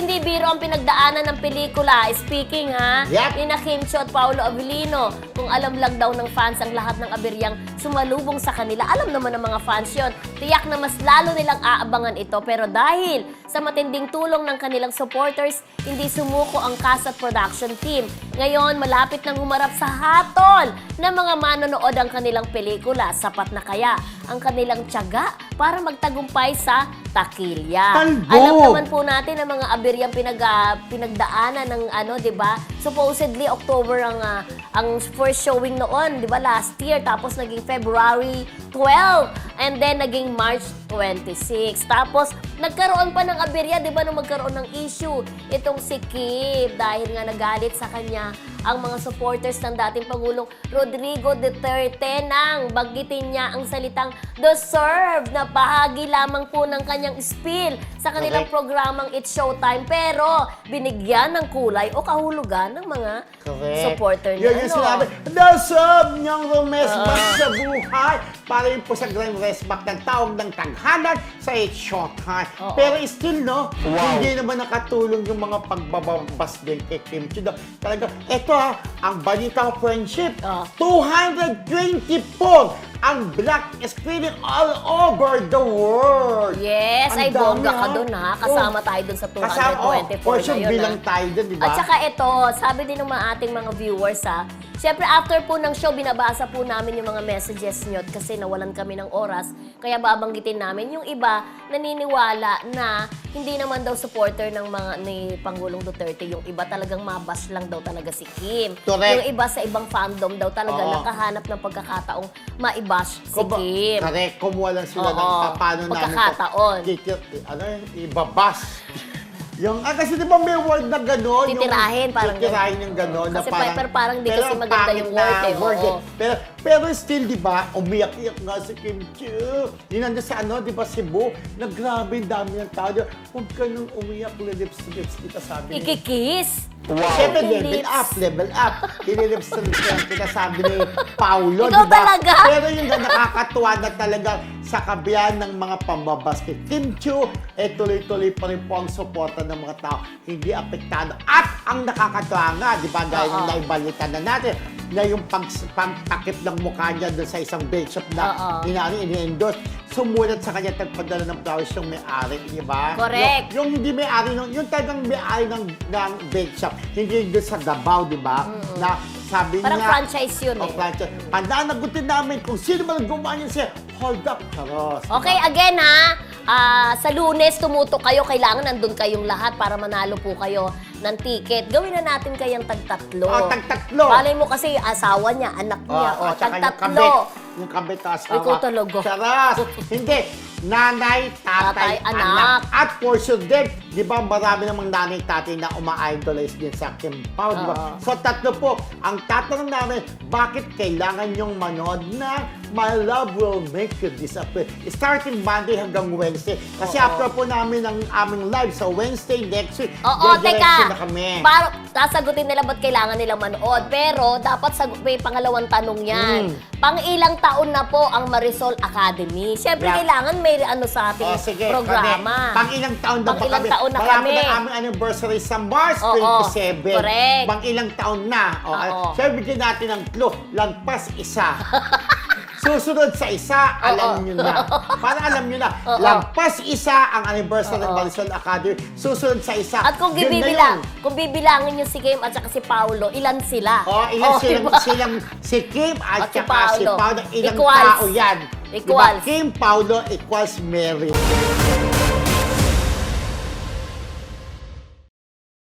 hindi biro ang pinagdaanan ng pelikula. Speaking ha, Yep. ni Kim Chiu at Paolo Avellino. Kung alam lang daw ng fans ang lahat ng aberyang sumalubong sa kanila, alam naman ng mga fans yun. Tiyak na mas lalo nilang aabangan ito. Pero dahil sa matinding tulong ng kanilang supporters, hindi sumuko ang cast at production team. Ngayon, malapit nang humarap sa hatol ng mga manonood ang kanilang pelikula. Sapat na kaya ang kanilang tiyaga para magtagumpay sa takilya. Talbog! Alam naman po natin ang mga aberyang pinagdaanan ng ano, 'di ba? Supposedly October ang first showing noon, 'di ba? Last year, tapos naging February 12 and then naging March 26. Tapos nagkaroon pa ng aberya, 'di ba, nung magkaroon ng issue itong si Kim dahil nga nagalit sa kanya ang mga supporters ng dating Pangulong Rodrigo Duterte nang banggitin niya ang salitang deserve na bahagi lamang po ng kanyang spiel sa kanilang Correct. programang It's Showtime. Pero binigyan ng kulay o kahulugan ng mga Correct. supporter niya. Yun yung sinabi, deserve niyang rumesback sa buhay. Para yun po sa grand respect ng taong ng taghanan sa It's Showtime. Oo. Pero still, no, hindi naman nakatulong yung mga pagbababas din kay Kim Chiu. Talaga, eto ang balita friendship. 224 ang black screening all over the world. Yes, Ang ay bongga dami, ka dun ha. Kasama tayo dun sa 224 for sure, na yun. bilang tayo dun, di ba? At saka ito, sabi din ng mga ating mga viewers ha, syempre after po ng show, binabasa po namin yung mga messages nyo kasi nawalan kami ng oras. Kaya babanggitin namin yung iba naniniwala na hindi naman daw supporter ng mga ni Pangulong Duterte. Yung iba talagang mabash lang daw talaga si Kim. Correct. Yung iba sa ibang fandom daw talaga Oo. nakahanap ng pagkakataong maibash si Kim. Correct, kumuha lang sila ng Oo, paano namin pagkakataon. ano yun, ibabas. Yung, kasi di ba may word na gano'n? Titirahin, parang titirahin yung gano'n. na Kasi parang, pero parang di pero kasi ang maganda pangit yung na word eh, oo. Pero still, di ba, umiyak-iyak nga si Kim Chiu. Yun nandun sa ano, di ba, Cebu, na grabe, dami ng tao. Huwag ka nang umiyak, lips kita sabi niya. Ikikis. Siyempre, Yung level up. Kinilips na sinasabi ni Paulo, Ikaw di ba? talaga? Pero yung nakakatuwa na talaga sa kabiyan ng mga pambabas kay Kim Chiu, tuloy-tuloy pa rin po ang suporta ng mga tao. Hindi apektado. At ang nakakatuwa nga, di ba, dahil Oo. naibalita na natin, na yung pagtakip ng mukha niya doon sa isang bake shop na Oo. ini-endorse, sumulat sa kanya tagpadala ng flowers yung may-ari, di ba? Correct. Yung hindi may-ari, yung talagang may-ari ng bake shop, hindi doon sa Davao, di ba? Na sabi Parang niya, franchise yun o eh. franchise. Pananagutin namin kung sino man ang gumawa niya siya, hold up, charos. Okay, again ha, sa Lunes tumutok kayo, kailangan nandun kayong lahat para manalo po kayo ng ticket. Gawin na natin kayang tagtatlo. Tagtatlo. Malay mo kasi asawa niya, anak niya, at saka tagtatlo. Yung kabit na asawa. Ikaw talaga. Charas. Hindi. Nanay, tatay, Tatay, anak. At for sure din, di ba marami namang nanay, tatay na uma-idolize din sa Kim Pao, di ba? Oo. So tatlo po, ang tatanong namin, bakit kailangan yung manood na My Love Will Make You Disappear? Starting Monday hanggang Wednesday. Kasi Oo. after po namin ang aming live sa Wednesday next week, Oo, dediretso teka. na kami. Sasagutin nila ba't kailangan nilang manood. Pero dapat may pangalawang tanong yan. Mm. Pang-ilang taon na po ang Marisol Academy. Siyempre, Yeah. kailangan may ano sa ating Sige, programa. Pang-ilang taon na ba Pang-ilang kami? taon na Malapit kami. ang aming anniversary sa March Oo, 27. correct. Pang-ilang taon na. Oo. So, bigyan natin ng clue. Lagpas isa. Susunod sa isa, alam nyo na. Para alam nyo na. Oo. Lagpas isa ang anniversary ng Oo. Marisol Academy. Susunod sa isa. At kung Yun na bibilang, yun. kung bibilangin nyo si Kim at saka si Paolo, ilan sila? Ilan diba? silang si Kim at At si saka si Paolo. Paolo. Ilang Equals. tao yan. Equals. Diba? Kim, Paolo equals Mary.